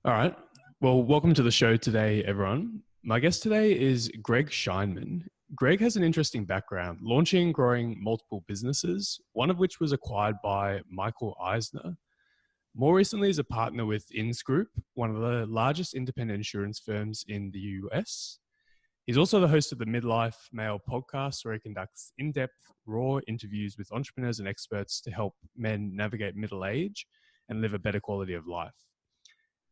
All right. Well, welcome to the show today, everyone. My guest today is Greg Scheinman. Greg has an interesting background, launching and growing multiple businesses, one of which was acquired by Michael Eisner. More recently, he's a partner with Insgroup, one of the largest independent insurance firms in the US. He's also the host of the Midlife Male Podcast, where he conducts in-depth, raw interviews with entrepreneurs and experts to help men navigate middle age and live a better quality of life.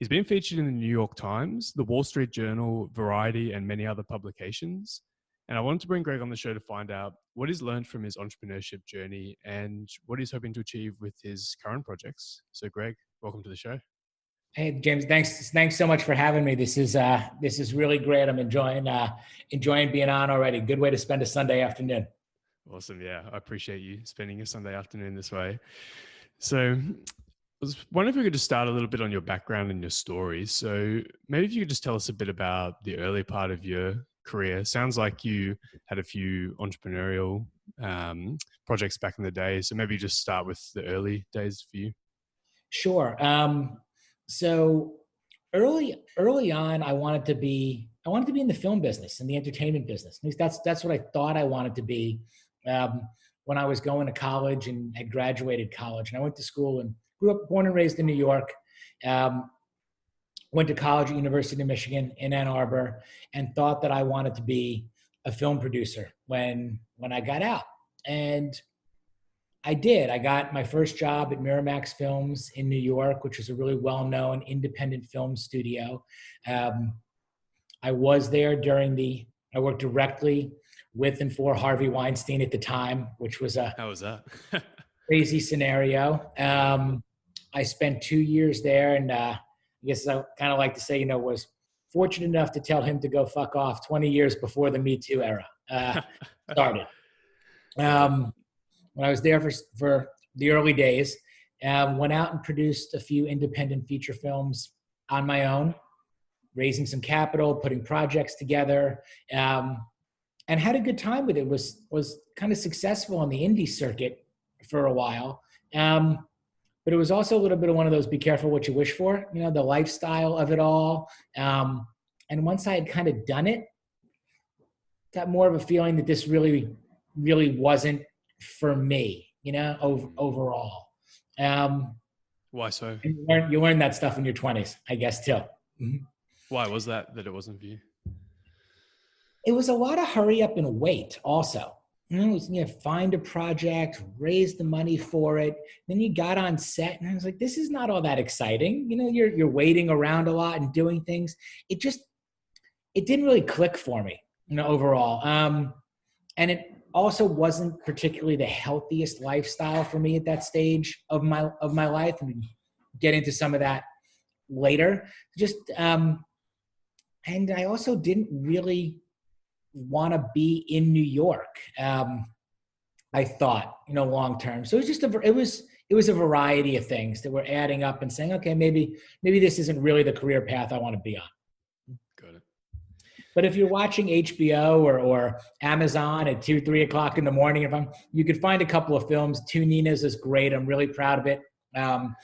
He's been featured in the New York Times, the Wall Street Journal, Variety, and many other publications. And I wanted to bring Greg on the show to find out what he's learned from his entrepreneurship journey and what he's hoping to achieve with his current projects. So Greg, welcome to the show. Hey, James, thanks so much for having me. This is really great. I'm enjoying being on already. Good way to spend a Sunday afternoon. Awesome. Yeah, I appreciate you spending a Sunday afternoon this way. So I was wondering if we could just start a little bit on your background and your story. So maybe if you could just tell us a bit about the early part of your career. Sounds like you had a few entrepreneurial projects back in the day. So maybe just start with the early days for you. Sure. So early on, I wanted to be in the film business and the entertainment business. At least that's what I thought I wanted to be when I was going to college and had graduated college. And I went to school and born and raised in New York. Went to college at University of Michigan in Ann Arbor, and thought that I wanted to be a film producer when I got out. And I did. I got my first job at Miramax Films in New York, which is a really well-known independent film studio. I was there I worked directly with and for Harvey Weinstein at the time, which was How was that? crazy scenario. I spent 2 years there, and I guess I kind of like to say, was fortunate enough to tell him to go fuck off 20 years before the Me Too era started. When I was there for the early days, went out and produced a few independent feature films on my own, raising some capital, putting projects together, and had a good time with it. Was kind of successful on the indie circuit for a while. But it was also a little bit of one of those be careful what you wish for, the lifestyle of it all. And once I had kind of done it, got more of a feeling that this really, really wasn't for me, overall. Why so? You learn that stuff in your 20s, I guess, too. Mm-hmm. Why was that it wasn't for you? It was a lot of hurry up and wait also. It was, find a project, raise the money for it. Then you got on set and I was like, this is not all that exciting. You're waiting around a lot and doing things. It didn't really click for me, overall. And it also wasn't particularly the healthiest lifestyle for me at that stage of my life. I mean, get into some of that later. And I also didn't really want to be in New York. I thought, long term. So it was a variety of things that were adding up and saying, okay, maybe this isn't really the career path I want to be on. Got it. But if you're watching HBO or Amazon at 2-3 o'clock in the morning, you could find a couple of films. Two Ninas is great. I'm really proud of it. And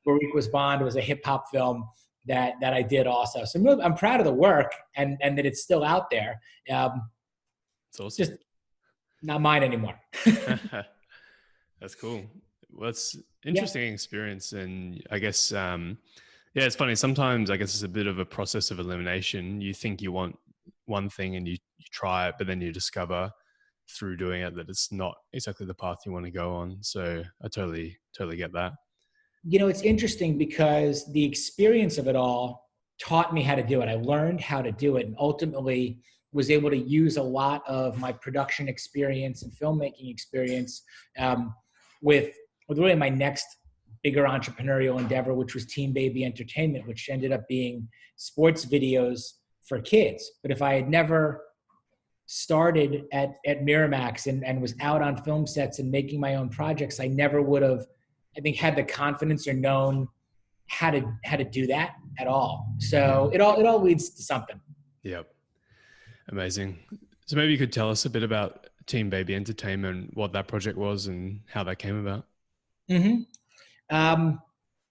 Barack's Bond was a hip hop film that I did also. So I'm proud of the work and that it's still out there. It's awesome. Just not mine anymore. That's cool. Well, it's interesting experience. And I guess, it's funny. Sometimes I guess it's a bit of a process of elimination. You think you want one thing and you try it, but then you discover through doing it that it's not exactly the path you want to go on. So I totally get that. It's interesting because the experience of it all taught me how to do it. I learned how to do it and ultimately was able to use a lot of my production experience and filmmaking experience with really my next bigger entrepreneurial endeavor, which was Teen Baby Entertainment, which ended up being sports videos for kids. But if I had never started at Miramax and was out on film sets and making my own projects, I never would have, I think, had the confidence or known how to do that at all. So it all leads to something. Yep. Amazing. So maybe you could tell us a bit about Teen Baby Entertainment, what that project was and how that came about. Mm-hmm.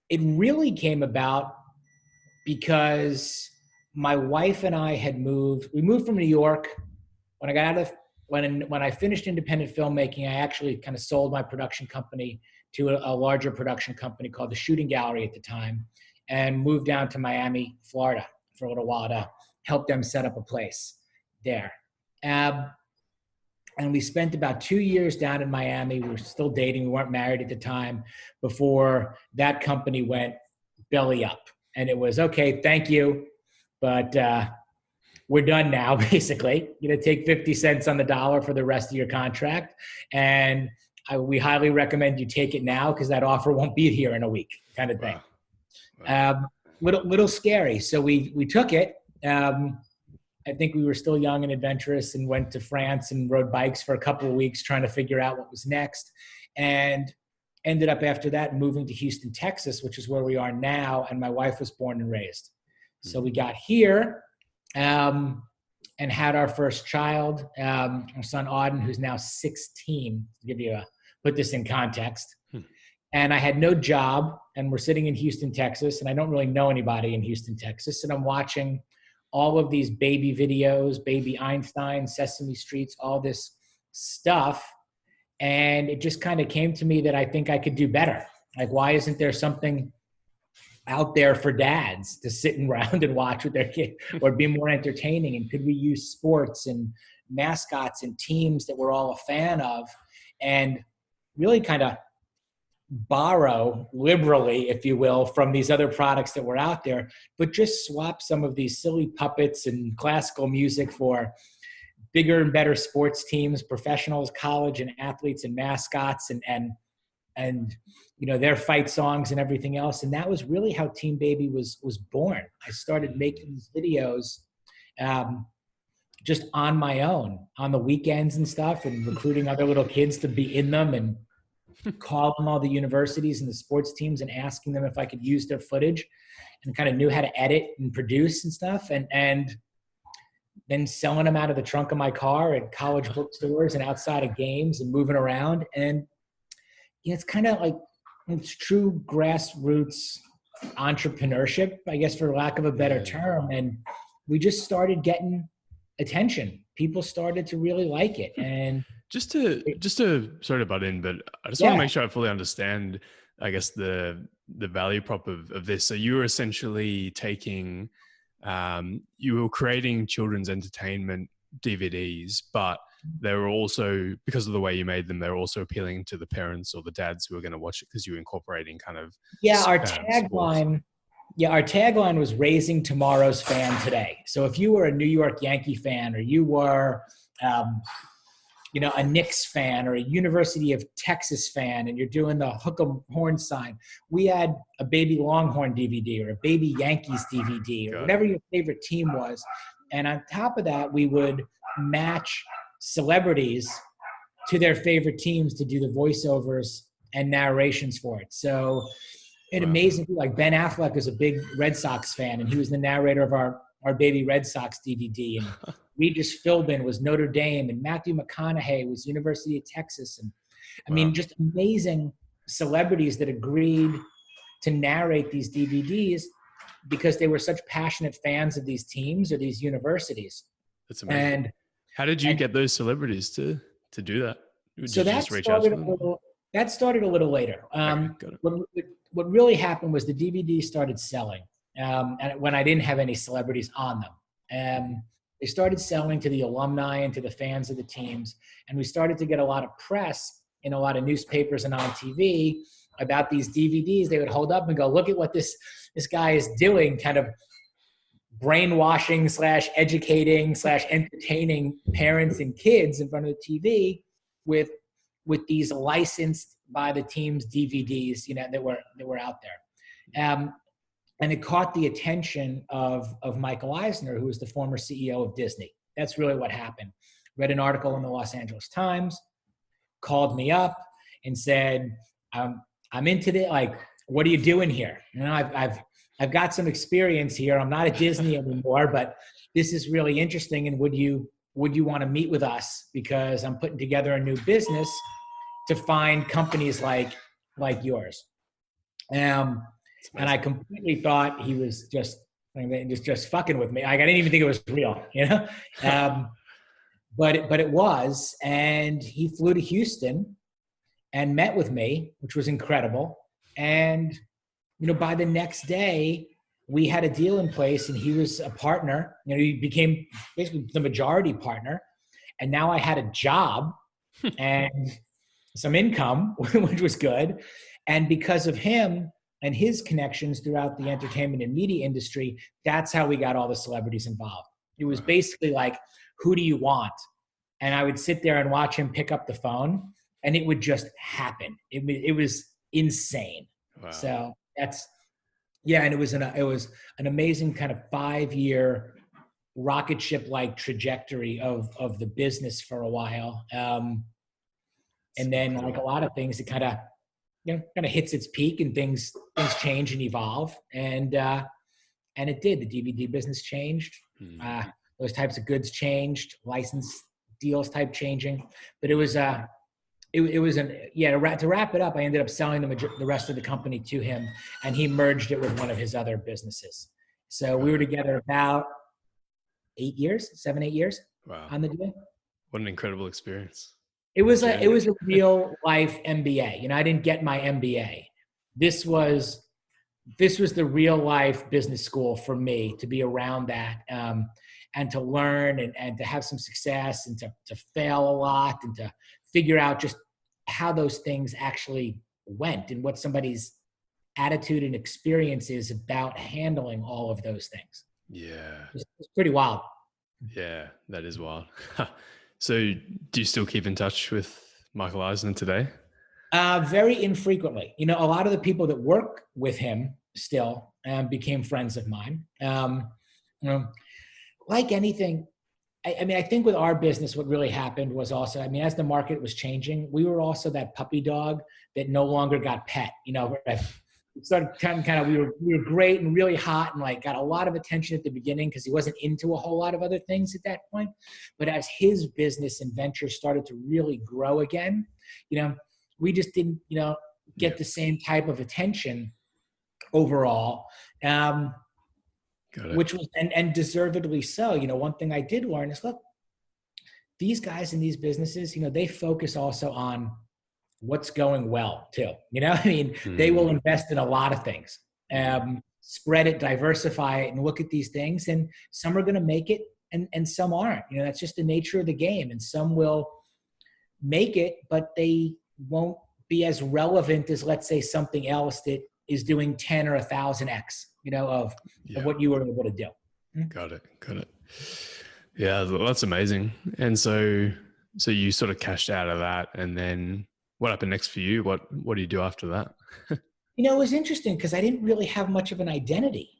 It really came about because my wife and I we moved from New York. When I got out of, when I finished independent filmmaking, I actually kind of sold my production company to a larger production company called the Shooting Gallery at the time, and moved down to Miami, Florida for a little while to help them set up a place there. And we spent about 2 years down in Miami. We were still dating. We weren't married at the time before that company went belly up. And it was, okay, thank you, but we're done now, basically. Take 50 cents on the dollar for the rest of your contract. And we highly recommend you take it now because that offer won't be here in a week, kind of thing. Wow. Little scary. So we took it. I think we were still young and adventurous and went to France and rode bikes for a couple of weeks trying to figure out what was next, and ended up after that moving to Houston, Texas, which is where we are now. And my wife was born and raised. So we got here and had our first child, our son Auden, who's now 16, to give you put this in context. And I had no job, and we're sitting in Houston, Texas, and I don't really know anybody in Houston, Texas. And I'm watching all of these baby videos, Baby Einstein, Sesame Streets, all this stuff. And it just kind of came to me that I think I could do better. Like, why isn't there something out there for dads to sit around and watch with their kids, or be more entertaining? And could we use sports and mascots and teams that we're all a fan of, and really kind of borrow liberally, if you will, from these other products that were out there, but just swap some of these silly puppets and classical music for bigger and better sports teams, professionals, college and athletes and mascots and their fight songs and everything else. And that was really how Team Baby was born. I started making these videos just on my own on the weekends and stuff, and recruiting other little kids to be in them, and calling all the universities and the sports teams and asking them if I could use their footage, and kind of knew how to edit and produce and stuff, and then selling them out of the trunk of my car at college bookstores and outside of games and moving around. And it's kind of like, it's true grassroots entrepreneurship, I guess, for lack of a better term. And we just started getting attention. People started to really like it. And just to sorry to butt in, but I just want to make sure I fully understand, I guess, the value prop of this. So you were essentially taking, you were creating children's entertainment DVDs, but they were also, because of the way you made them, they were also appealing to the parents or the dads who are going to watch it, because you were incorporating kind of our tagline. Yeah, our tagline was raising tomorrow's fan today. So if you were a New York Yankee fan, or you were a Knicks fan or a University of Texas fan, and you're doing the hook 'em horn sign, we had a baby Longhorn DVD or a baby Yankees DVD or whatever your favorite team was. And on top of that, we would match celebrities to their favorite teams to do the voiceovers and narrations for it. So it amazing, like Ben Affleck is a big Red Sox fan, and he was the narrator of our baby Red Sox DVD. And Regis Philbin was Notre Dame, and Matthew McConaughey was University of Texas. And I mean, just amazing celebrities that agreed to narrate these DVDs because they were such passionate fans of these teams or these universities. That's amazing. And how did you get those celebrities to do that? So that started a little later. What really happened was the DVD started selling, and when I didn't have any celebrities on them. They started selling to the alumni and to the fans of the teams. And we started to get a lot of press in a lot of newspapers and on TV about these DVDs. They would hold up and go, look at what this guy is doing, kind of brainwashing / educating / entertaining parents and kids in front of the TV with these licensed by the team's DVDs, that were out there. And it caught the attention of Michael Eisner, who was the former CEO of Disney. That's really what happened. Read an article in the Los Angeles Times, called me up and said, I'm into this. Like, what are you doing here? I've got some experience here. I'm not at Disney anymore, but this is really interesting. And would you want to meet with us? Because I'm putting together a new business to find companies like yours. And I completely thought he was just and just fucking with me. Like, I didn't even think it was real, but it was. And he flew to Houston and met with me, which was incredible. And, by the next day, we had a deal in place, and he was a partner. He became basically the majority partner. And now I had a job and some income, which was good. And because of him and his connections throughout the entertainment and media industry, that's how we got all the celebrities involved. It was basically like, who do you want? And I would sit there and watch him pick up the phone, and it would just happen. It was insane. Wow. So that's, and it was an amazing kind of 5-year rocket ship like trajectory of the business for a while. And then, like a lot of things, it kind of hits its peak, and things change and evolve. And it did. The DVD business changed. Those types of goods changed. License deals type changing. But it was to wrap it up, I ended up selling the rest of the company to him, and he merged it with one of his other businesses. So we were together about 7-8 years on the deal. What an incredible experience. It was a real life MBA. I didn't get my MBA. This was the real life business school for me, to be around that, and to learn and to have some success, and to fail a lot, and to figure out just how those things actually went, and what somebody's attitude and experience is about handling all of those things. Yeah. It's pretty wild. Yeah, that is wild. So do you still keep in touch with Michael Eisner today? Very infrequently. A lot of the people that work with him still became friends of mine. Like anything, I think with our business, what really happened was also, as the market was changing, we were also that puppy dog that no longer got pet. It started kind of we were great and really hot, and like got a lot of attention at the beginning because he wasn't into a whole lot of other things at that point. But as his business and venture started to really grow again, we just didn't get the same type of attention overall, which was and deservedly so. One thing I did learn is, look, these guys in these businesses, they focus also on what's going well too. They will invest in a lot of things, spread it, diversify it, and look at these things. And some are going to make it and some aren't. That's just the nature of the game. And some will make it, but they won't be as relevant as, let's say, something else that is doing 10 or 1,000x, of what you were able to do. Got it. Yeah, that's amazing. And so you sort of cashed out of that, and then what happened next for you? What do you do after that? It was interesting because I didn't really have much of an identity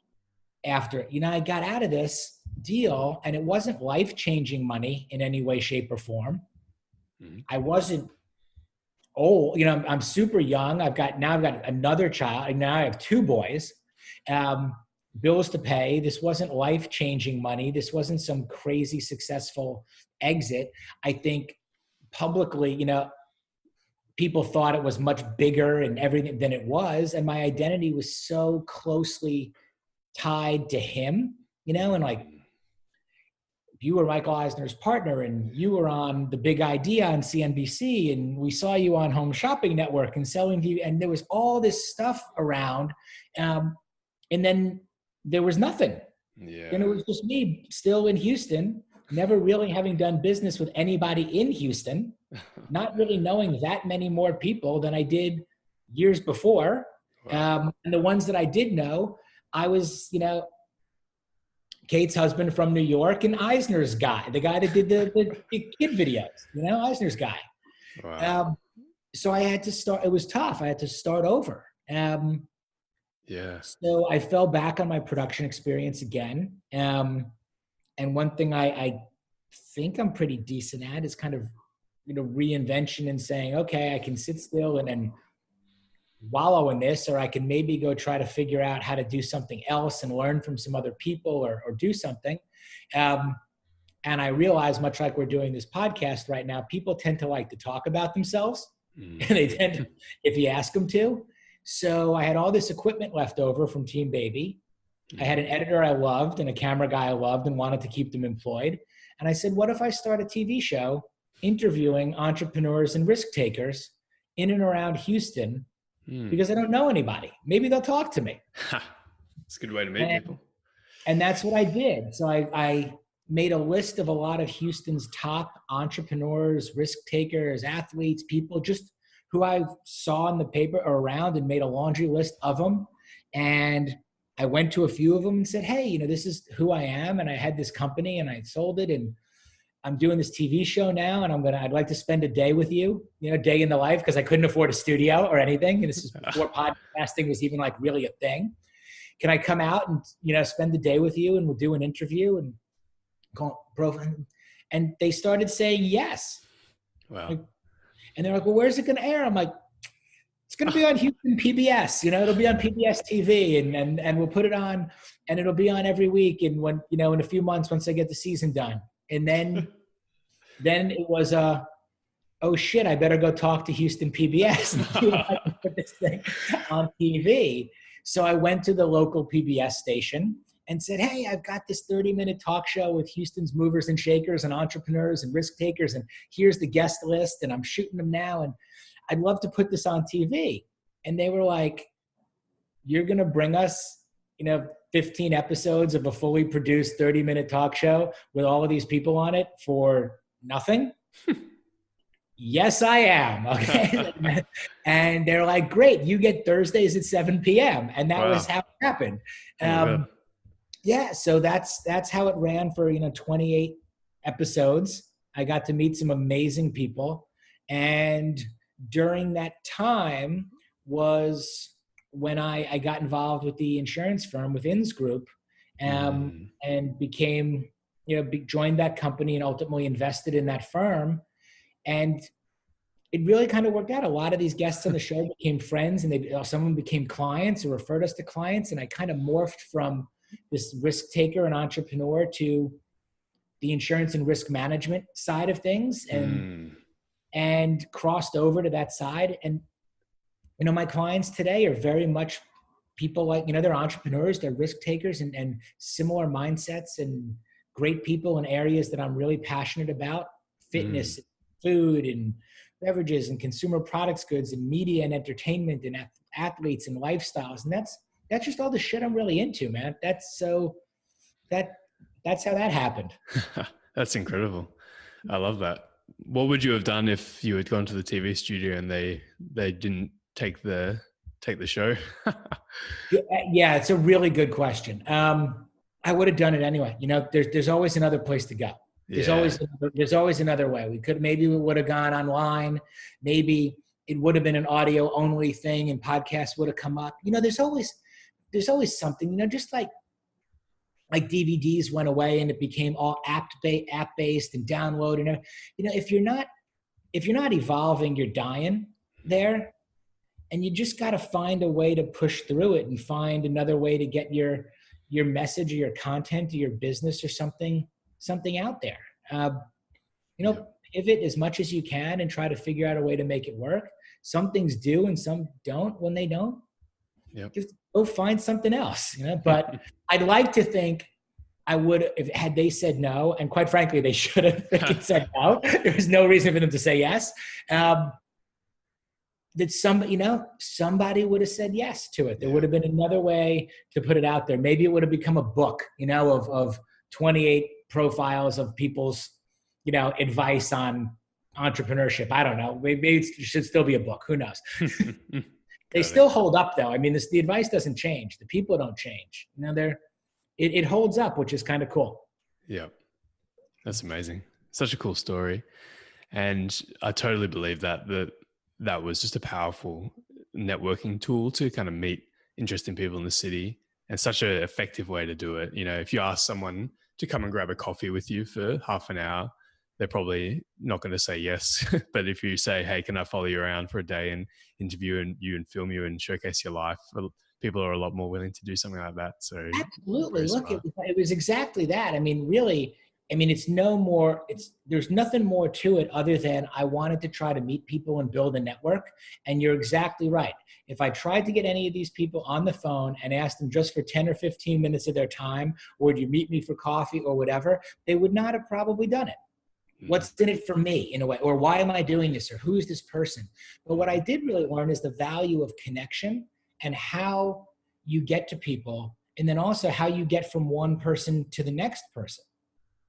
after it. I got out of this deal, and it wasn't life-changing money in any way, shape, or form. Mm-hmm. I wasn't old. I'm super young. I've got another child, and now I have 2 boys. Bills to pay. This wasn't life-changing money. This wasn't some crazy successful exit. I think publicly, people thought it was much bigger and everything than it was. And my identity was so closely tied to him, and like, you were Michael Eisner's partner, and you were on The Big Idea on CNBC, and we saw you on Home Shopping Network and selling to you. And there was all this stuff around. And then there was nothing. Yeah. And it was just me still in Houston, never really having done business with anybody in Houston, not really knowing that many more people than I did years before. Wow. And the ones that I did know, I was, Kate's husband from New York, and Eisner's guy, the guy that did the kid videos, Eisner's guy. Wow. So I had to start, it was tough. I had to start over. So I fell back on my production experience again. And one thing I think I'm pretty decent at is kind of, reinvention and saying, okay, I can sit still and wallow in this, or I can maybe go try to figure out how to do something else and learn from some other people or do something. And I realize, much like we're doing this podcast right now, people tend to like to talk about themselves, and they tend to, if you ask them to. So I had all this equipment left over from Team Baby, I had an editor I loved and a camera guy I loved and wanted to keep them employed. And I said, what if I start a TV show interviewing entrepreneurs and risk takers in and around Houston, because I don't know anybody. Maybe they'll talk to me. It's a good way to meet people. And that's what I did. So I made a list of a lot of Houston's top entrepreneurs, risk takers, athletes, people just who I saw in the paper or around, and made a laundry list of them. And I went to a few of them and said, hey, this is who I am. And I had this company and I sold it. And I'm doing this TV show now. And I'd like to spend a day with you, day in the life, because I couldn't afford a studio or anything. And this is before podcasting was even like really a thing. Can I come out and, spend the day with you, and we'll do an interview and and they started saying yes. Wow. And they're like, well, where's it going to air? I'm like, it's going to be on Houston PBS, it'll be on PBS TV, and we'll put it on, and it'll be on every week. And when, in a few months, once I get the season done. And then it was oh shit, I better go talk to Houston PBS and see if I can put this thing on TV. So I went to the local PBS station and said, hey, I've got this 30-minute talk show with Houston's movers and shakers and entrepreneurs and risk takers, and here's the guest list, and I'm shooting them now, and I'd love to put this on TV. And they were like, you're going to bring us, 15 episodes of a fully produced 30-minute talk show with all of these people on it for nothing? Yes, I am. Okay. And they're like, great, you get Thursdays at 7 p.m. And that was how it happened. Yeah. So that's how it ran for, 28 episodes. I got to meet some amazing people. And during that time was when I got involved with the insurance firm, with Insgroup, and became, joined that company and ultimately invested in that firm. And it really kind of worked out. A lot of these guests on the show became friends, and some of them became clients or referred us to clients. And I kind of morphed from this risk taker and entrepreneur to the insurance and risk management side of things, and crossed over to that side. And, my clients today are very much people like, they're entrepreneurs, they're risk takers, and similar mindsets, and great people in areas that I'm really passionate about: fitness, food and beverages, and consumer products goods, and media and entertainment, and athletes and lifestyles. And that's just all the shit I'm really into, man. That's how that happened. That's incredible. I love that. What would you have done if you had gone to the TV studio and they didn't take the show? Yeah, it's a really good question. I would have done it anyway. There's always another place to go. There's always another way. Maybe we would have gone online. Maybe it would have been an audio only thing, and podcasts would have come up. There's always something, just like DVDs went away and it became all app based and download. And, if you're not evolving, you're dying there. And you just got to find a way to push through it and find another way to get your message or your content or your business or something out there. Pivot as much as you can and try to figure out a way to make it work. Some things do and some don't. When they don't, just go find something else, but I'd like to think I would, had they said no, and quite frankly, they should have said no. There was no reason for them to say yes. That somebody would have said yes to it. There would have been another way to put it out there. Maybe it would have become a book, of 28 profiles of people's, advice on entrepreneurship. I don't know. Maybe it should still be a book. Who knows? They still hold up though. I mean, the advice doesn't change. The people don't change. It holds up, which is kind of cool. Yeah. That's amazing. Such a cool story. And I totally believe that was just a powerful networking tool to kind of meet interesting people in the city, and such an effective way to do it. If you ask someone to come and grab a coffee with you for half an hour, they're probably not going to say yes. But if you say, hey, can I follow you around for a day and interview you and film you and showcase your life, people are a lot more willing to do something like that. So absolutely. Look, it was exactly that. I mean, really, I mean, there's nothing more to it other than I wanted to try to meet people and build a network. And you're exactly right. If I tried to get any of these people on the phone and asked them just for 10 or 15 minutes of their time, or would you meet me for coffee or whatever, they would not have probably done it. What's in it for me in a way, or why am I doing this, or who is this person? But what I did really learn is the value of connection and how you get to people, and then also how you get from one person to the next person,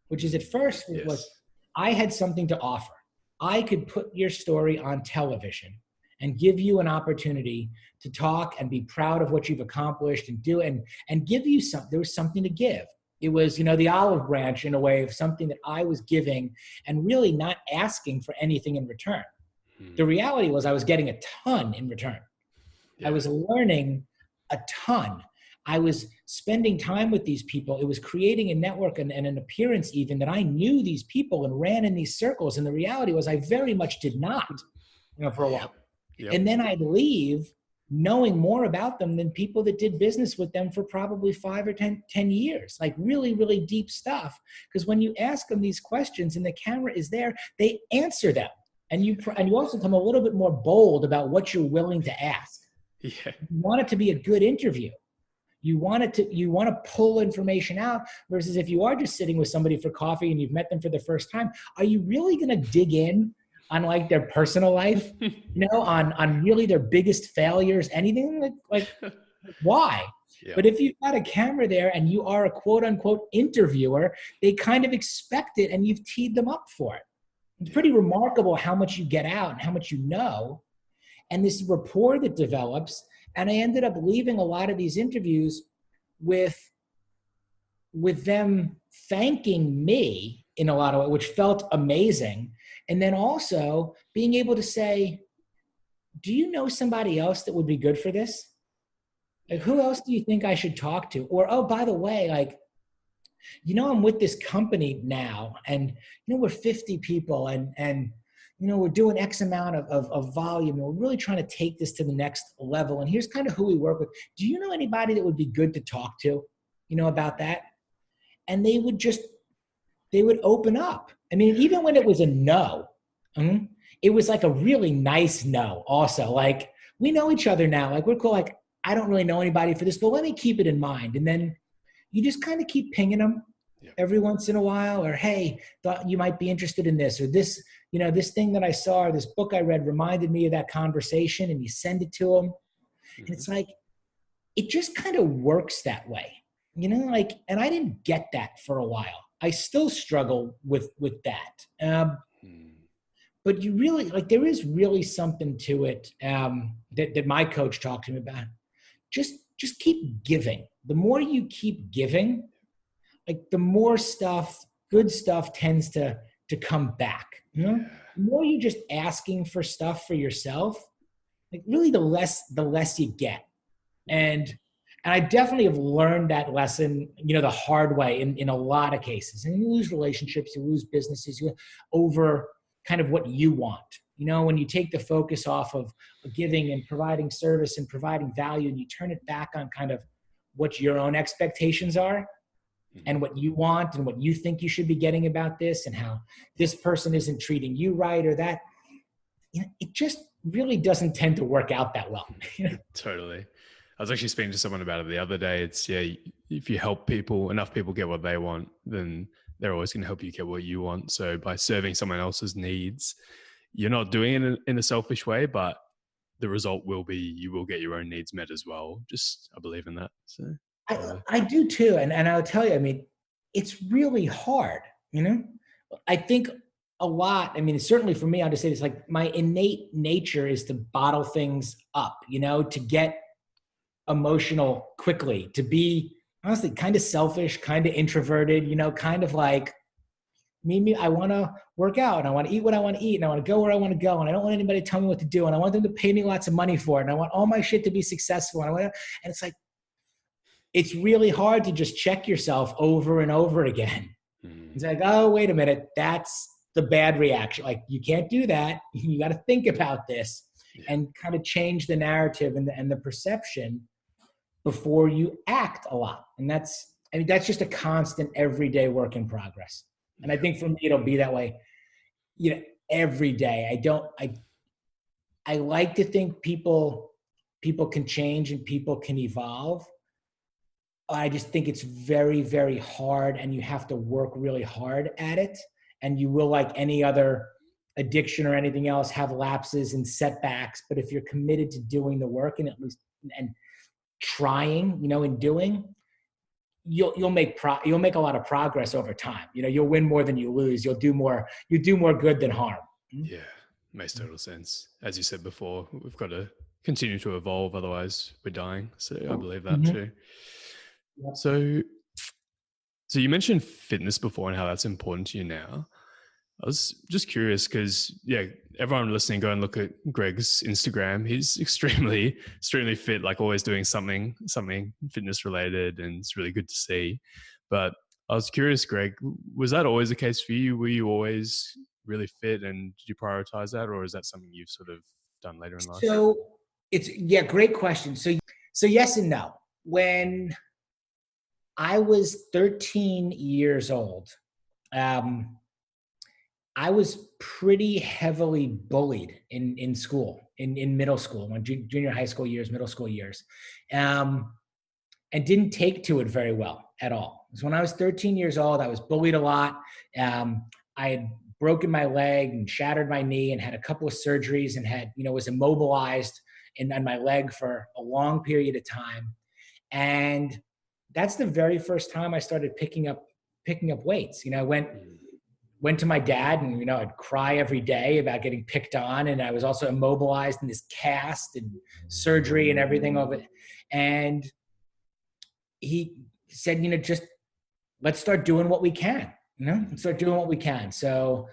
which is at first it was, I had something to offer. I could put your story on television and give you an opportunity to talk and be proud of what you've accomplished and do, and give you something. There was something to give. It was, the olive branch in a way of something that I was giving and really not asking for anything in return. The reality was I was getting a ton in return. I was learning a ton. I was spending time with these people. It was creating a network and an appearance even that I knew these people and ran in these circles. And the reality was I very much did not, for a while. And then I'd leave knowing more about them than people that did business with them for probably 5 or 10 years, like really, really deep stuff. Because when you ask them these questions and the camera is there, they answer them. And you also become a little bit more bold about what you're willing to ask. You want it to be a good interview. You want to pull information out, versus if you are just sitting with somebody for coffee and you've met them for the first time, are you really going to dig in on like their personal life, on really their biggest failures, anything like why? But if you've got a camera there and you are a quote unquote interviewer, they kind of expect it and you've teed them up for it. It's pretty remarkable how much you get out and how much you know, and this rapport that develops. And I ended up leaving a lot of these interviews with them thanking me in a lot of ways, which felt amazing. And then also being able to say, do you know somebody else that would be good for this? Like, who else do you think I should talk to? Or, oh, by the way, like, I'm with this company now and, we're 50 people and we're doing X amount of volume. And we're really trying to take this to the next level. And here's kind of who we work with. Do you know anybody that would be good to talk to, about that? And they would open up. I mean, even when it was a no, it was like a really nice no also. Like, we know each other now. Like, we're cool. Like, I don't really know anybody for this, but let me keep it in mind. And then you just kind of keep pinging them every once in a while, or, hey, thought you might be interested in this, or this, this thing that I saw, or this book I read reminded me of that conversation, and you send it to them. And it's like, it just kind of works that way, and I didn't get that for a while. I still struggle with that. But you really, like, there is really something to it that my coach talked to me about. Just keep giving. The more you keep giving, like, the more good stuff tends to come back. The more you're just asking for stuff for yourself, like, really the less you get. And I definitely have learned that lesson, the hard way in a lot of cases. And you lose relationships, you lose businesses, over kind of what you want. When you take the focus off of giving and providing service and providing value, and you turn it back on kind of what your own expectations are and what you want and what you think you should be getting about this, and how this person isn't treating you right or that, it just really doesn't tend to work out that well. Totally. I was actually speaking to someone about it the other day. It's, if you help people, enough people get what they want, then they're always going to help you get what you want. So by serving someone else's needs, you're not doing it in a selfish way, but the result will be you will get your own needs met as well. I believe in that. So I do too. And I'll tell you, I mean, it's really hard, I think a lot, I mean, certainly for me, I'll just say this, like, my innate nature is to bottle things up, to get emotional quickly, to be honestly kind of selfish, kind of introverted, kind of like me, I want to work out and I want to eat what I want to eat and I want to go where I want to go. And I don't want anybody to tell me what to do. And I want them to pay me lots of money for it. And I want all my shit to be successful. And it's like, it's really hard to just check yourself over and over again. It's like, oh, wait a minute. That's the bad reaction. Like, you can't do that. You got to think about this and kind of change the narrative and the perception before you act a lot. And that's just a constant everyday work in progress. And I think for me, it'll be that way, every day. I like to think people can change and people can evolve. I just think it's very, very hard, and you have to work really hard at it. And you will, like any other addiction or anything else, have lapses and setbacks. But if you're committed to doing the work and trying, and doing, you'll make a lot of progress over time. You'll win more than you lose. You do more good than harm. Yeah, makes total sense. As you said before, we've got to continue to evolve, otherwise we're dying. So I believe that too. Yep. So you mentioned fitness before and how that's important to you now. I was just curious because, everyone listening, go and look at Greg's Instagram. He's extremely fit, like always doing something fitness related, and it's really good to see. But I was curious, Greg, was that always the case for you? Were you always really fit, and did you prioritize that, or is that something you've sort of done later in life? So great question. So yes and no. When I was 13 years old, I was pretty heavily bullied in school, in middle school, my junior high school years, middle school years, and didn't take to it very well at all. So when I was 13 years old, I was bullied a lot. I had broken my leg and shattered my knee and had a couple of surgeries and was immobilized on my leg for a long period of time. And that's the very first time I started picking up weights. I went to my dad, and I'd cry every day about getting picked on, and I was also immobilized in this cast and surgery and everything of it. And he said, just let's start doing what we can. Let's start doing what we can. So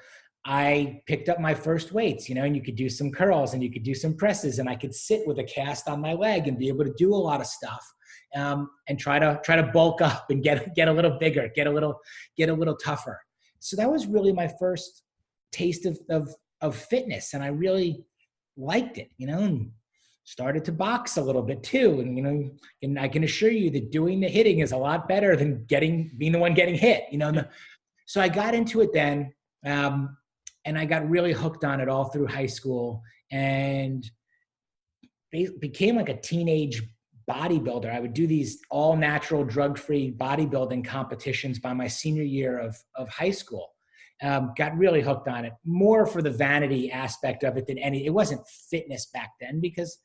I picked up my first weights, and you could do some curls and you could do some presses, and I could sit with a cast on my leg and be able to do a lot of stuff. And try to bulk up and get a little bigger, get a little tougher. So that was really my first taste of fitness, and I really liked it, and started to box a little bit too. And and I can assure you that doing the hitting is a lot better than being the one getting hit. So I got into it then, and I got really hooked on it all through high school, and became like a teenage bodybuilder. I would do these all natural, drug-free bodybuilding competitions by my senior year of high school. Got really hooked on it, more for the vanity aspect of it than it wasn't fitness back then, because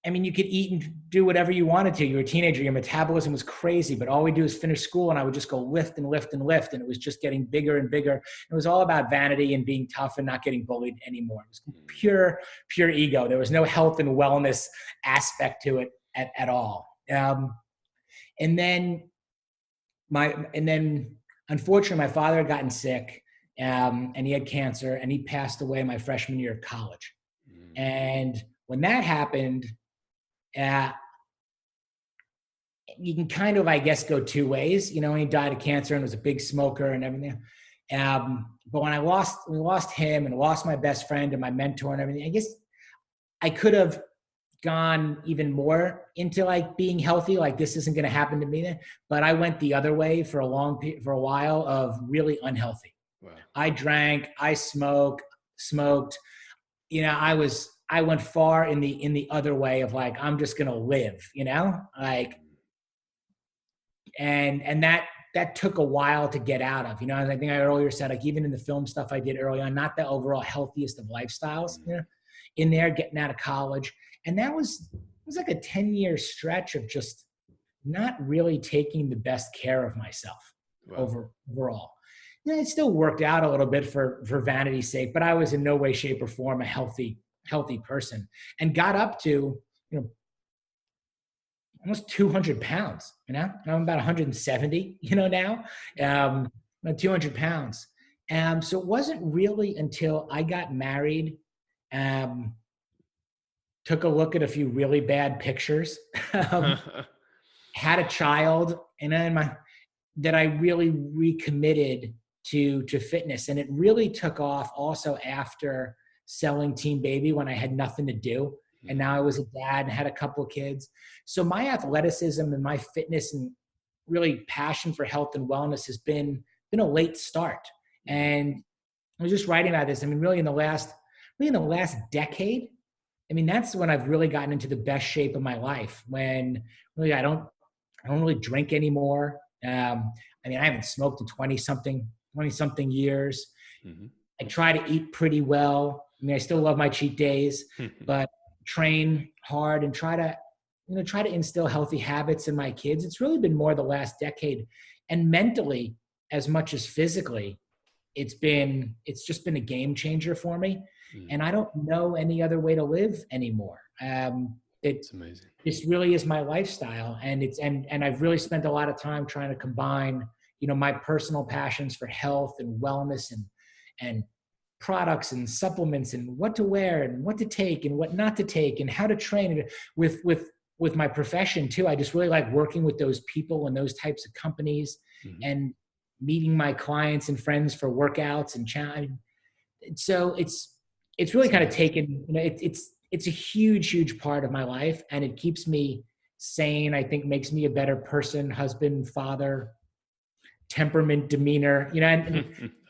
you could eat and do whatever you wanted to. You were a teenager, your metabolism was crazy, but all we do is finish school, and I would just go lift and lift and lift. And it was just getting bigger and bigger. It was all about vanity and being tough and not getting bullied anymore. It was pure ego. There was no health and wellness aspect to it at all. And then unfortunately, my father had gotten sick, and he had cancer, and he passed away my freshman year of college. And when that happened, you can kind of, I guess, go two ways. He died of cancer and was a big smoker and everything. But when we lost him and lost my best friend and my mentor and everything, I guess I could have gone even more into like being healthy, like this isn't going to happen to me then. But I went the other way for a while of really unhealthy. Wow. I drank, I smoked. I went far in the other way of like, I'm just going to live, and that took a while to get out of, I think I earlier said, like, even in the film stuff I did early on, not the overall healthiest of lifestyles, in there, getting out of college. And it was like a 10-year stretch of just not really taking the best care of myself. Wow. Overall. It still worked out a little bit for vanity's sake, but I was in no way, shape, or form a healthy person, and got up to, almost 200 pounds, I'm about 170, now, 200 pounds. So it wasn't really until I got married, took a look at a few really bad pictures, had a child, and then that I really recommitted to fitness. And it really took off also after selling Team Baby, when I had nothing to do. And now I was a dad and had a couple of kids. So my athleticism and my fitness and really passion for health and wellness has been been a late start. And I was just writing about this. I mean, really in the last decade, I mean, that's when I've really gotten into the best shape of my life, when really I don't really drink anymore. I mean, I haven't smoked in 20 something years. Mm-hmm. I try to eat pretty well. I mean, I still love my cheat days, but train hard and try to instill healthy habits in my kids. It's really been more the last decade, and mentally as much as physically, it's just been a game changer for me. And I don't know any other way to live anymore. It's amazing. This really is my lifestyle. And I've really spent a lot of time trying to combine, my personal passions for health and wellness and products and supplements and what to wear and what to take and what not to take and how to train with my profession too. I just really like working with those people and those types of companies and meeting my clients and friends for workouts and challenge. So it's really kind of taken, it's a huge part of my life, and it keeps me sane. I think makes me a better person, husband, father, temperament, demeanor, and I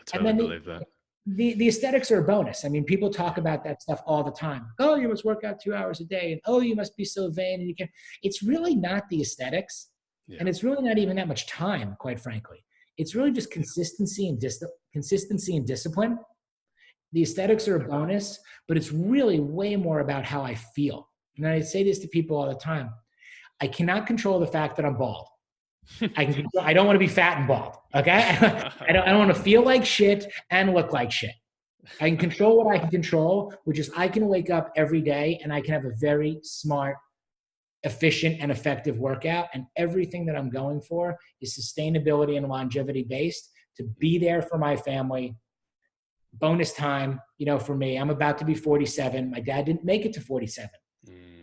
totally believe that. The aesthetics are a bonus. I mean, people talk about that stuff all the time. Oh, you must work out 2 hours a day, and oh, you must be so vain. And it's really not the aesthetics, and it's really not even that much time, quite frankly. It's really just consistency and discipline. The aesthetics are a bonus, but it's really way more about how I feel. And I say this to people all the time. I cannot control the fact that I'm bald. I don't want to be fat and bald. Okay. I don't want to feel like shit and look like shit. I can control what I can control, which is I can wake up every day and I can have a very smart, efficient, and effective workout. And everything that I'm going for is sustainability and longevity based, to be there for my family. Bonus time, for me. I'm about to be 47. My dad didn't make it to 47.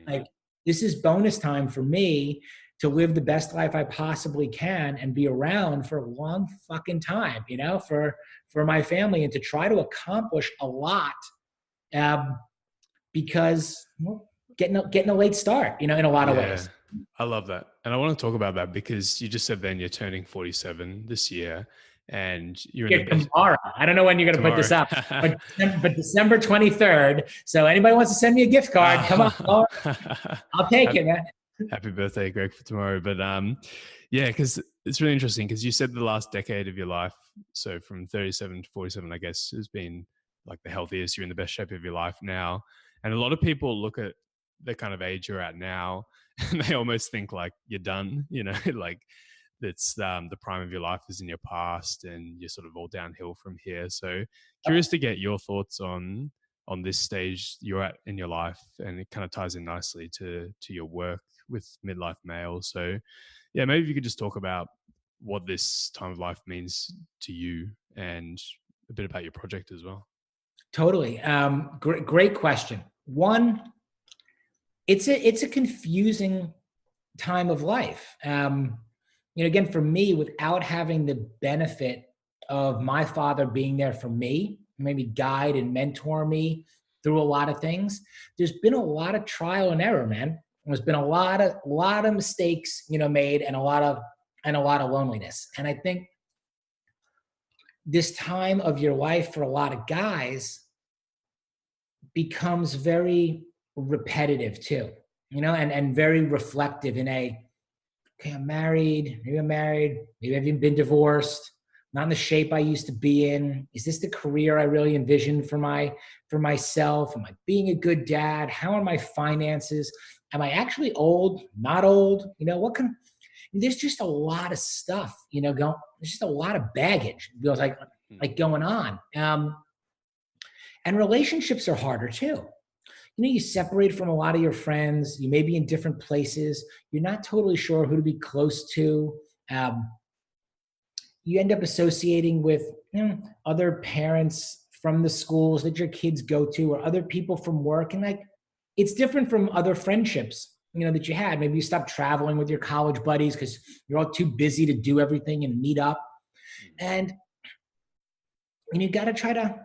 Like, this is bonus time for me to live the best life I possibly can and be around for a long fucking time, for my family, and to try to accomplish a lot, because getting a late start, in a lot of ways. I love that. And I want to talk about that because you just said then you're turning 47 this year. And you're in tomorrow. I don't know when you're going to put this up, but December 23rd. So anybody wants to send me a gift card, come on, I'll take it, man. Happy birthday, Greg, for tomorrow. But because it's really interesting because you said the last decade of your life, so from 37 to 47, I guess, has been like the healthiest. You're in the best shape of your life now. And a lot of people look at the kind of age you're at now and they almost think like you're done, like it's the prime of your life is in your past and you're sort of all downhill from here. So curious to get your thoughts on this stage you're at in your life, and it kind of ties in nicely to your work with Midlife Male. So yeah, maybe if you could just talk about what this time of life means to you and a bit about your project as well. Totally. Great question. One, it's a confusing time of life. Again, for me, without having the benefit of my father being there for me, maybe guide and mentor me through a lot of things, there's been a lot of trial and error, man. There's been a lot of mistakes, made, and a lot of loneliness. And I think this time of your life for a lot of guys becomes very repetitive too, and very reflective in okay, I'm married, maybe I've even been divorced, not in the shape I used to be in. Is this the career I really envisioned for myself? Am I being a good dad? How are my finances? Am I actually old, not old? There's just a lot of stuff, there's just a lot of baggage, feels like going on. And relationships are harder too. You separate from a lot of your friends. You may be in different places. You're not totally sure who to be close to. You end up associating with other parents from the schools that your kids go to, or other people from work. And it's different from other friendships, that you had. Maybe you stopped traveling with your college buddies because you're all too busy to do everything and meet up. And you got to try to,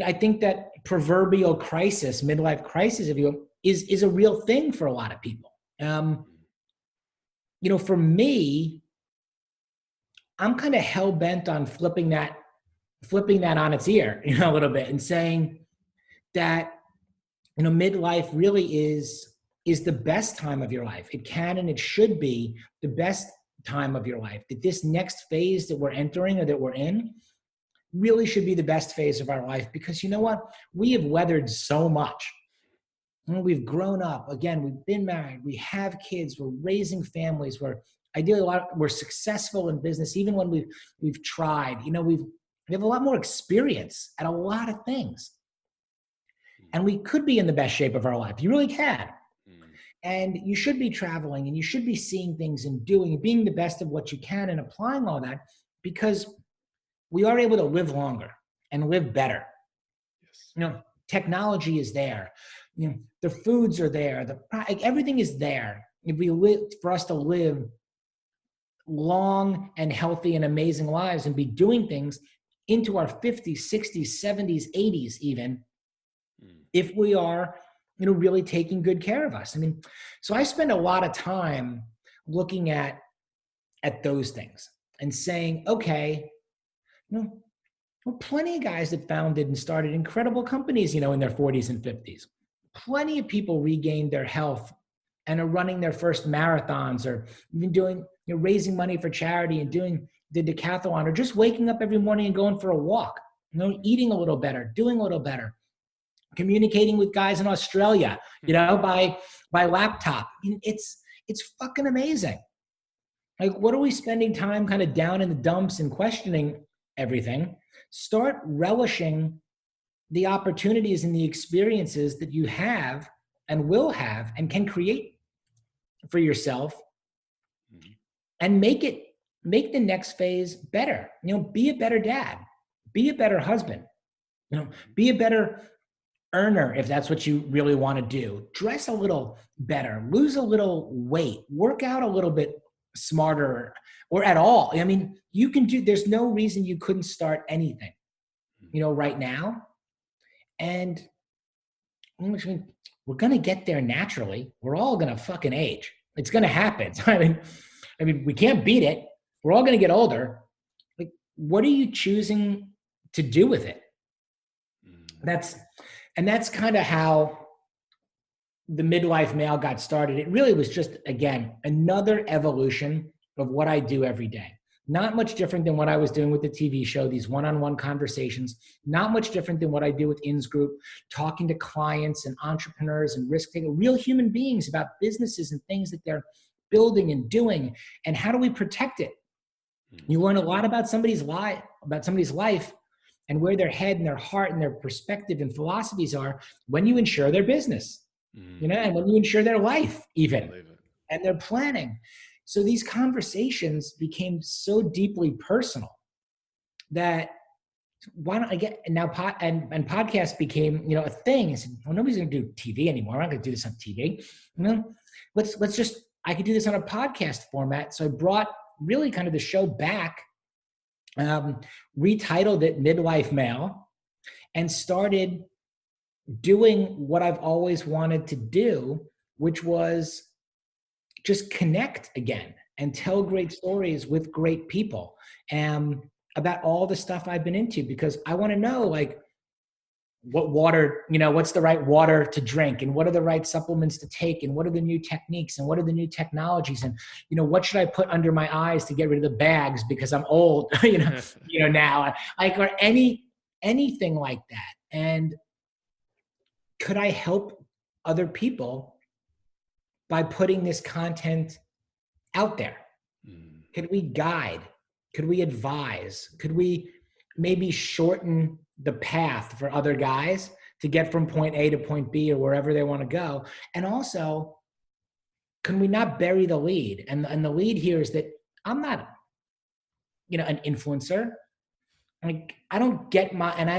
I think that proverbial crisis, midlife crisis, if you will, is a real thing for a lot of people. For me, I'm kind of hell bent on flipping that on its ear, a little bit, and saying that, midlife really is the best time of your life. It can and it should be the best time of your life. That this next phase that we're entering or that we're in really should be the best phase of our life, because you know what? We have weathered so much. We've grown up. Again, we've been married. We have kids. We're raising families. We're successful in business, even when we've tried. We have a lot more experience at a lot of things. And we could be in the best shape of our life. You really can. And you should be traveling, and you should be seeing things and being the best of what you can and applying all that, because we are able to live longer and live better. Yes. Technology is there. The foods are there. Everything is there. For us to live long and healthy and amazing lives and be doing things into our 50s, 60s, 70s, 80s even, if we are, really taking good care of us. So I spend a lot of time looking at those things and saying, okay, plenty of guys that founded and started incredible companies, in their 40s and 50s. Plenty of people regained their health and are running their first marathons, or even doing, raising money for charity and doing the decathlon, or just waking up every morning and going for a walk, eating a little better, doing a little better, communicating with guys in Australia, by laptop. It's fucking amazing. Like, what are we spending time kind of down in the dumps and questioning everything? Start relishing the opportunities and the experiences that you have and will have and can create for yourself, and make the next phase better. Be a better dad, be a better husband, be a better earner if that's what you really want to do. Dress a little better, lose a little weight, work out a little bit smarter, or at all. You can there's no reason you couldn't start anything, right now. And we're going to get there naturally. We're all going to fucking age. It's going to happen. We can't beat it. We're all going to get older. Like, what are you choosing to do with it? That's kind of how the Midlife Male got started. It really was just, again, another evolution of what I do every day. Not much different than what I was doing with the TV show, these one-on-one conversations. Not much different than what I do with Insgroup, talking to clients and entrepreneurs and risk-taking, real human beings about businesses and things that they're building and doing, and how do we protect it? You learn a lot about somebody's life, and where their head and their heart and their perspective and philosophies are when you insure their business, and when you insure their life even, and their planning. So these conversations became so deeply personal that why don't I get, and now podcast became, a thing. I said, well, nobody's going to do TV anymore. I'm not going to do this on TV. I could do this on a podcast format. So I brought really kind of the show back, retitled it Midlife Male, and started doing what I've always wanted to do, which was just connect again and tell great stories with great people about all the stuff I've been into, because I want to know, like, what water, what's the right water to drink, and what are the right supplements to take, and what are the new techniques, and what are the new technologies, and, what should I put under my eyes to get rid of the bags because I'm old, now, like, or anything like that. And could I help other people by putting this content out there? Could we guide? Could we advise? Could we maybe shorten the path for other guys to get from point A to point B or wherever they want to go? And also, can we not bury the lead? And the lead here is that I'm not, an influencer. Like, I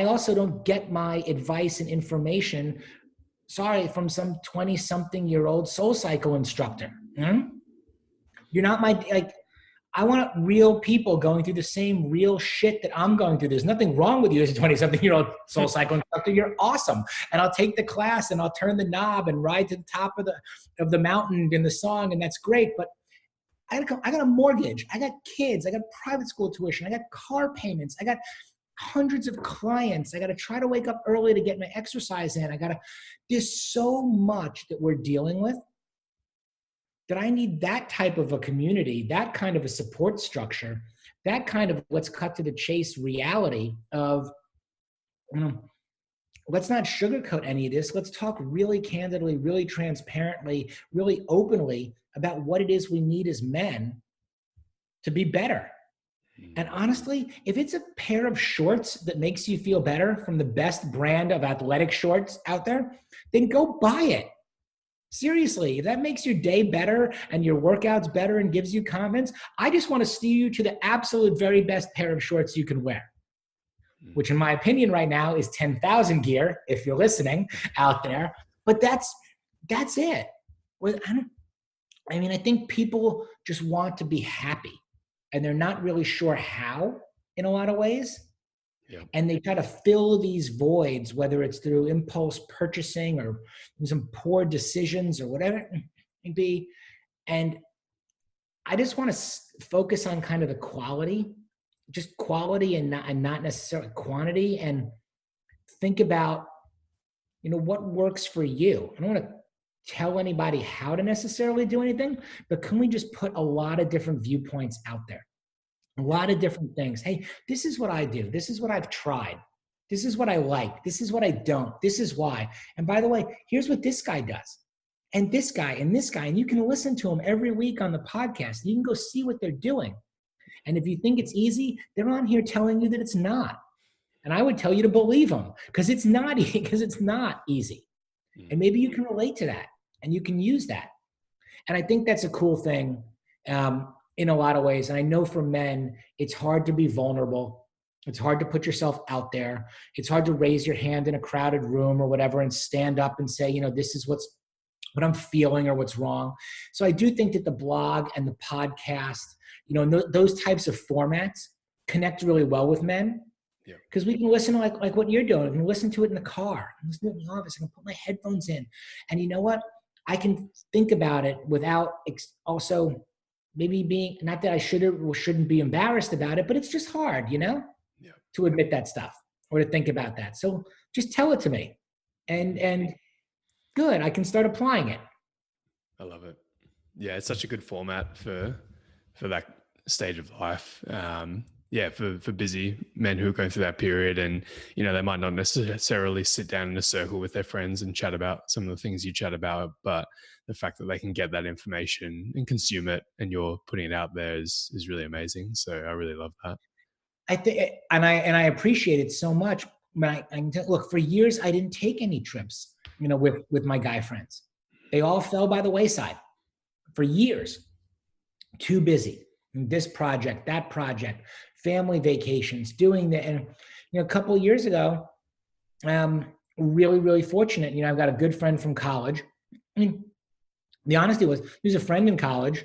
also don't get my advice and information, from some 20-something-year-old SoulCycle instructor. You're not I want real people going through the same real shit that I'm going through. There's nothing wrong with you as a 20-something-year-old SoulCycle instructor. You're awesome. And I'll take the class and I'll turn the knob and ride to the top of the mountain in the song, and that's great. But I got a mortgage. I got kids. I got private school tuition. I got car payments. I got hundreds of clients. I got to try to wake up early to get my exercise in. There's so much that we're dealing with that I need that type of a community, that kind of a support structure, that kind of let's cut to the chase reality of, let's not sugarcoat any of this. Let's talk really candidly, really transparently, really openly about what it is we need as men to be better. And honestly, if it's a pair of shorts that makes you feel better from the best brand of athletic shorts out there, then go buy it. Seriously, if that makes your day better and your workouts better and gives you confidence, I just want to steer you to the absolute very best pair of shorts you can wear, which in my opinion right now is 10,000 gear, if you're listening out there. But that's it. I think people just want to be happy. And they're not really sure how in a lot of ways. Yeah. And they try to fill these voids, whether it's through impulse purchasing or some poor decisions or whatever it may be. And I just want to focus on kind of the quality, just quality and not necessarily quantity, and think about, what works for you. I don't want to tell anybody how to necessarily do anything, but can we just put a lot of different viewpoints out there? A lot of different things. Hey, this is what I do. This is what I've tried. This is what I like. This is what I don't. This is why. And by the way, here's what this guy does. And this guy and this guy. And you can listen to them every week on the podcast. You can go see what they're doing. And if you think it's easy, they're on here telling you that it's not. And I would tell you to believe them, because it's not easy. And maybe you can relate to that. And you can use that. And I think that's a cool thing in a lot of ways. And I know for men, it's hard to be vulnerable. It's hard to put yourself out there. It's hard to raise your hand in a crowded room or whatever and stand up and say, this is what I'm feeling or what's wrong. So I do think that the blog and the podcast, those types of formats connect really well with men. Because we can listen to like what you're doing. We can listen to it in the car. I can listen to it in the office. I can put my headphones in. And you know what? I can think about it without also maybe being, not that I shouldn't be embarrassed about it, but it's just hard, to admit that stuff or to think about that. So just tell it to me. And good, I can start applying it. I love it. Yeah, it's such a good format for that stage of life. For busy men who are going through that period, and they might not necessarily sit down in a circle with their friends and chat about some of the things you chat about, but the fact that they can get that information and consume it, and you're putting it out there is really amazing. So I really love that. I think, and I appreciate it so much. Look, for years I didn't take any trips, with my guy friends. They all fell by the wayside for years. Too busy. This project, that project, family vacations, doing that. And, a couple of years ago, really, really fortunate. I've got a good friend from college. The honesty was, he was a friend in college,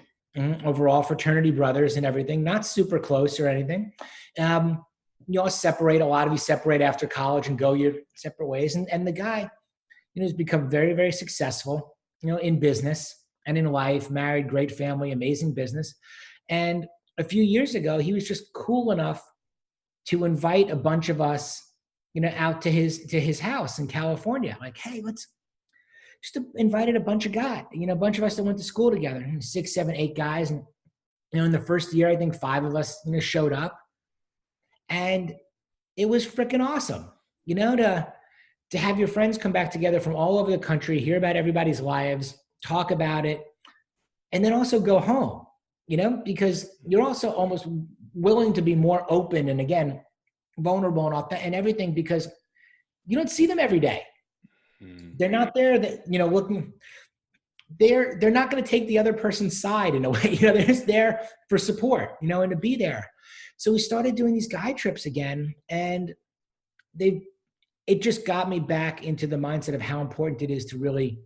overall fraternity brothers and everything, not super close or anything. You all separate, a lot of you separate after college and go your separate ways. And the guy, has become very, very successful, in business and in life, married, great family, amazing business. And a few years ago, he was just cool enough to invite a bunch of us, out to his house in California. Like, hey, let's just invited a bunch of guys, a bunch of us that went to school together, 6, 7, 8 guys. And, in the first year, I think 5 of us, showed up, and it was freaking awesome, to have your friends come back together from all over the country, hear about everybody's lives, talk about it, and then also go home. Because you're also almost willing to be more open and, again, vulnerable and everything, because you don't see them every day. They're not there that, looking, they're not going to take the other person's side in a way, they're just there for support, and to be there. So we started doing these guy trips again, and it just got me back into the mindset of how important it is to really,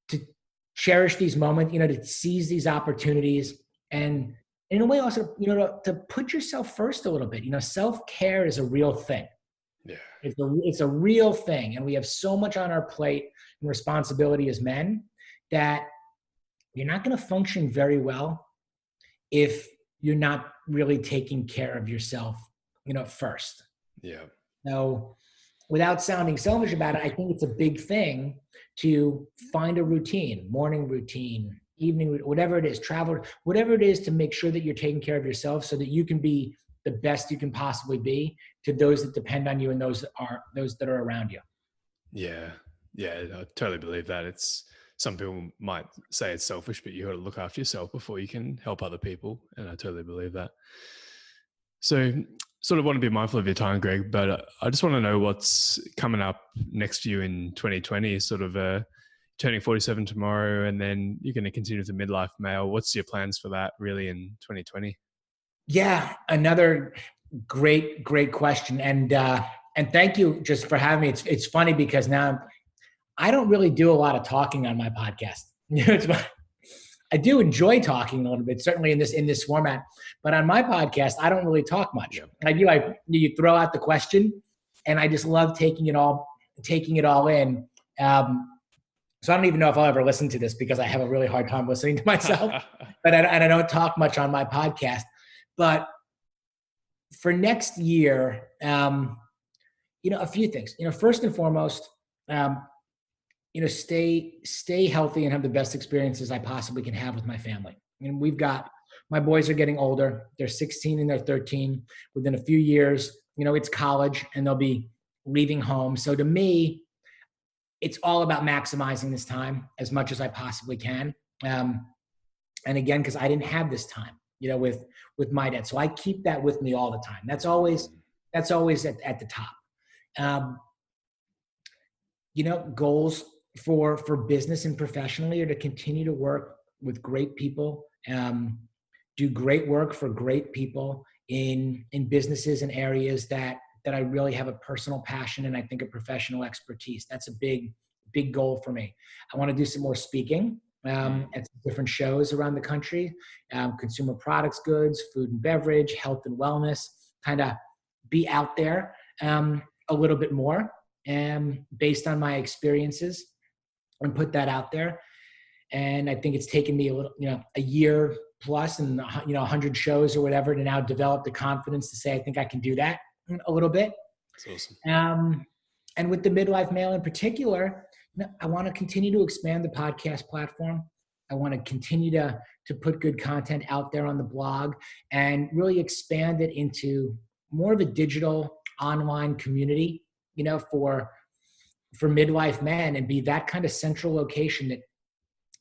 to cherish these moments, to seize these opportunities. And in a way also, to put yourself first a little bit. Self-care is a real thing. Yeah. It's a real thing. And we have so much on our plate and responsibility as men that you're not going to function very well if you're not really taking care of yourself, first. Yeah. So without sounding selfish about it, I think it's a big thing to find a routine, morning routine, evening, whatever it is, travel, whatever it is, to make sure that you're taking care of yourself so that you can be the best you can possibly be to those that depend on you and those that are around you. Yeah. Yeah. I totally believe that. Some people might say it's selfish, but you got to look after yourself before you can help other people. And I totally believe that. So sort of want to be mindful of your time, Greg, but I just want to know what's coming up next for you in 2020, sort of turning 47 tomorrow, and then you're going to continue with the Midlife Male. What's your plans for that really in 2020? Yeah, another great question. And thank you just for having me. It's funny because now I don't really do a lot of talking on my podcast. I do enjoy talking a little bit, certainly in this format, but on my podcast, I don't really talk much. Yeah. You throw out the question, and I just love taking it all in. So I don't even know if I'll ever listen to this because I have a really hard time listening to myself, but I don't talk much on my podcast. But for next year, a few things. First and foremost, stay healthy and have the best experiences I possibly can have with my family. And my boys are getting older. They're 16 and they're 13. Within a few years, it's college and they'll be leaving home. So to me, it's all about maximizing this time as much as I possibly can. And again, because I didn't have this time, with my dad. So I keep that with me all the time. That's always at the top. Goals for business and professionally are to continue to work with great people, do great work for great people in businesses and areas that I really have a personal passion and I think a professional expertise. That's a big goal for me. I want to do some more speaking at different shows around the country, consumer products, goods, food and beverage, health and wellness, kind of be out there a little bit more based on my experiences and put that out there. And I think it's taken me a year plus and 100 shows or whatever to now develop the confidence to say, I think I can do that a little bit. That's awesome. And with the Midlife Male in particular, I want to continue to expand the podcast platform. I want to continue to put good content out there on the blog and really expand it into more of a digital online community, for midlife men, and be that kind of central location that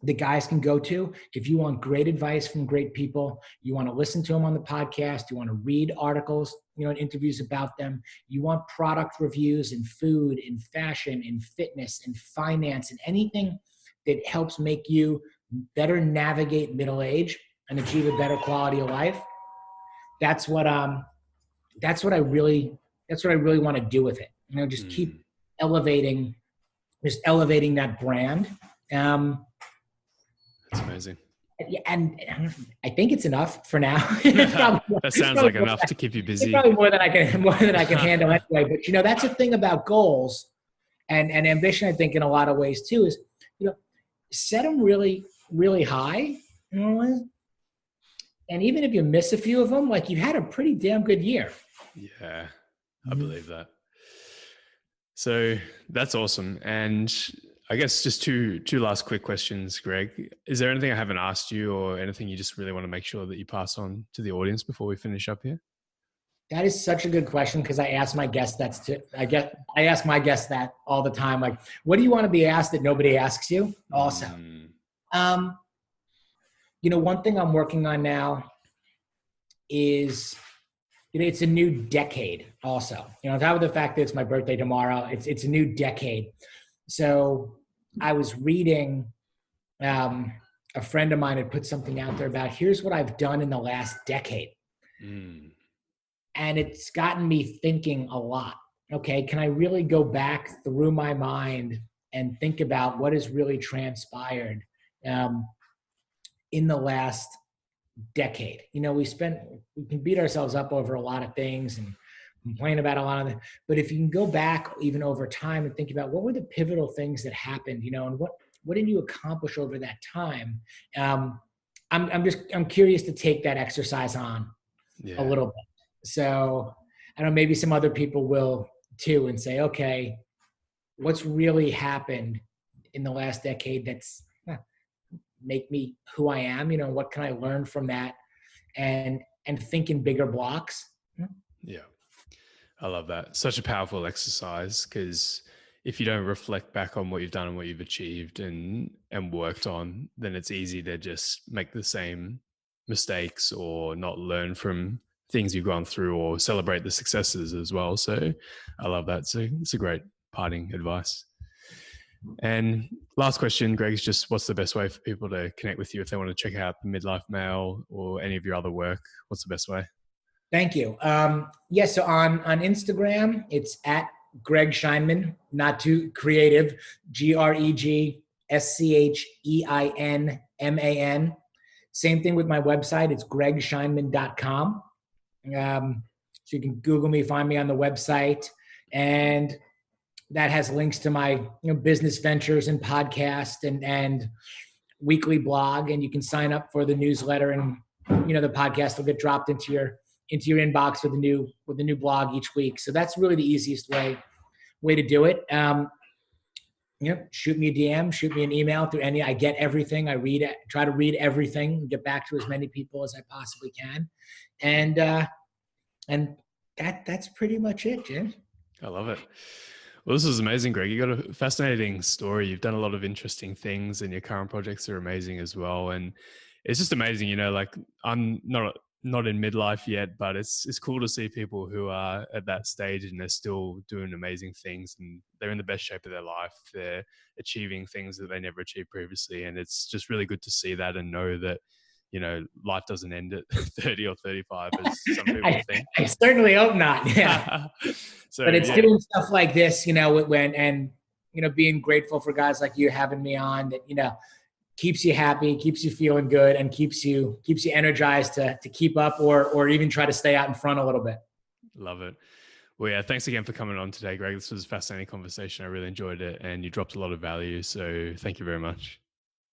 the guys can go to if you want great advice from great people. You want to listen to them on the podcast. You want to read articles, and interviews about them. You want product reviews in food, in fashion, in fitness, in finance, and anything that helps make you better navigate middle age and achieve a better quality of life. That's what I really want to do with it. Just keep elevating that brand. That's amazing. And I think it's enough for now. That sounds like enough to keep you busy. It's probably more than I can handle anyway. But that's the thing about goals and ambition. I think in a lot of ways too is set them really, really high. And even if you miss a few of them, like you had a pretty damn good year. Yeah, I believe that. So that's awesome. And I guess just two last quick questions, Greg. Is there anything I haven't asked you or anything you just really want to make sure that you pass on to the audience before we finish up here? That is such a good question because I ask my guests I ask my guests that all the time. Like, what do you want to be asked that nobody asks you? Also, one thing I'm working on now is, it's a new decade also. On top of the fact that it's my birthday tomorrow, it's a new decade. So I was reading, a friend of mine had put something out there about, here's what I've done in the last decade. And it's gotten me thinking a lot. Okay, can I really go back through my mind and think about what has really transpired in the last decade? We can beat ourselves up over a lot of things and complain about a lot of them, but if you can go back even over time and think about what were the pivotal things that happened, and what did you accomplish over that time, I'm curious to take that exercise on a little bit. So I don't know, maybe some other people will too, and say, okay, what's really happened in the last decade that's make me who I am? What can I learn from that? And think in bigger blocks. Yeah. I love that. Such a powerful exercise, because if you don't reflect back on what you've done and what you've achieved and worked on, then it's easy to just make the same mistakes or not learn from things you've gone through or celebrate the successes as well. So I love that. So it's a great parting advice. And last question, Greg, is just what's the best way for people to connect with you if they want to check out the Midlife Male or any of your other work? What's the best way? Thank you. So on Instagram, it's at Greg Scheinman, not too creative, GregScheinman. Same thing with my website. It's gregscheinman.com. So you can Google me, find me on the website. And that has links to my business ventures and podcast and weekly blog. And you can sign up for the newsletter, and the podcast will get dropped into your inbox with a new blog each week. So that's really the easiest way to do it. Shoot me a DM, shoot me an email through any. I get everything. I read it, try to read everything, get back to as many people as I possibly can, and that's pretty much it, Jim. I love it. Well, this is amazing, Greg. You got a fascinating story. You've done a lot of interesting things, and your current projects are amazing as well. And it's just amazing, like I'm not in midlife yet, but it's cool to see people who are at that stage and they're still doing amazing things, and they're in the best shape of their life. They're achieving things that they never achieved previously. And it's just really good to see that and know that, life doesn't end at 30 or 35 as some people think. I certainly hope not. Yeah. But it's doing stuff like this, being grateful for guys like you having me on that, keeps you happy, keeps you feeling good, and keeps you energized to keep up or even try to stay out in front a little bit. Love it. Well, yeah, thanks again for coming on today, Greg. This was a fascinating conversation. I really enjoyed it, and you dropped a lot of value. So thank you very much.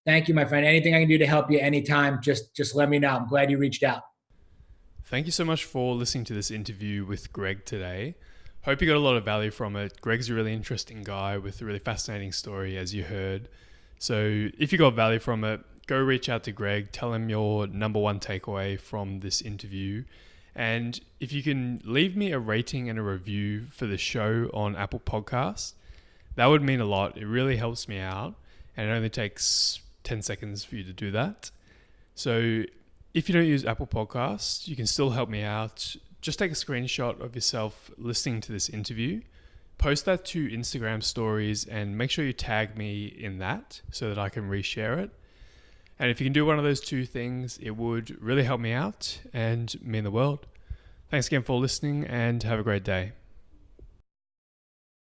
Thank you, my friend. Anything I can do to help you anytime, just let me know. I'm glad you reached out. Thank you so much for listening to this interview with Greg today. Hope you got a lot of value from it. Greg's a really interesting guy with a really fascinating story, as you heard. So if you got value from it, go reach out to Greg, tell him your number one takeaway from this interview. And if you can leave me a rating and a review for the show on Apple Podcasts, that would mean a lot. It really helps me out, and it only takes 10 seconds for you to do that. So if you don't use Apple Podcasts, you can still help me out. Just take a screenshot of yourself listening to this interview, post that to Instagram stories, and make sure you tag me in that so that I can reshare it. And if you can do one of those two things, it would really help me out and mean the world. Thanks again for listening, and have a great day.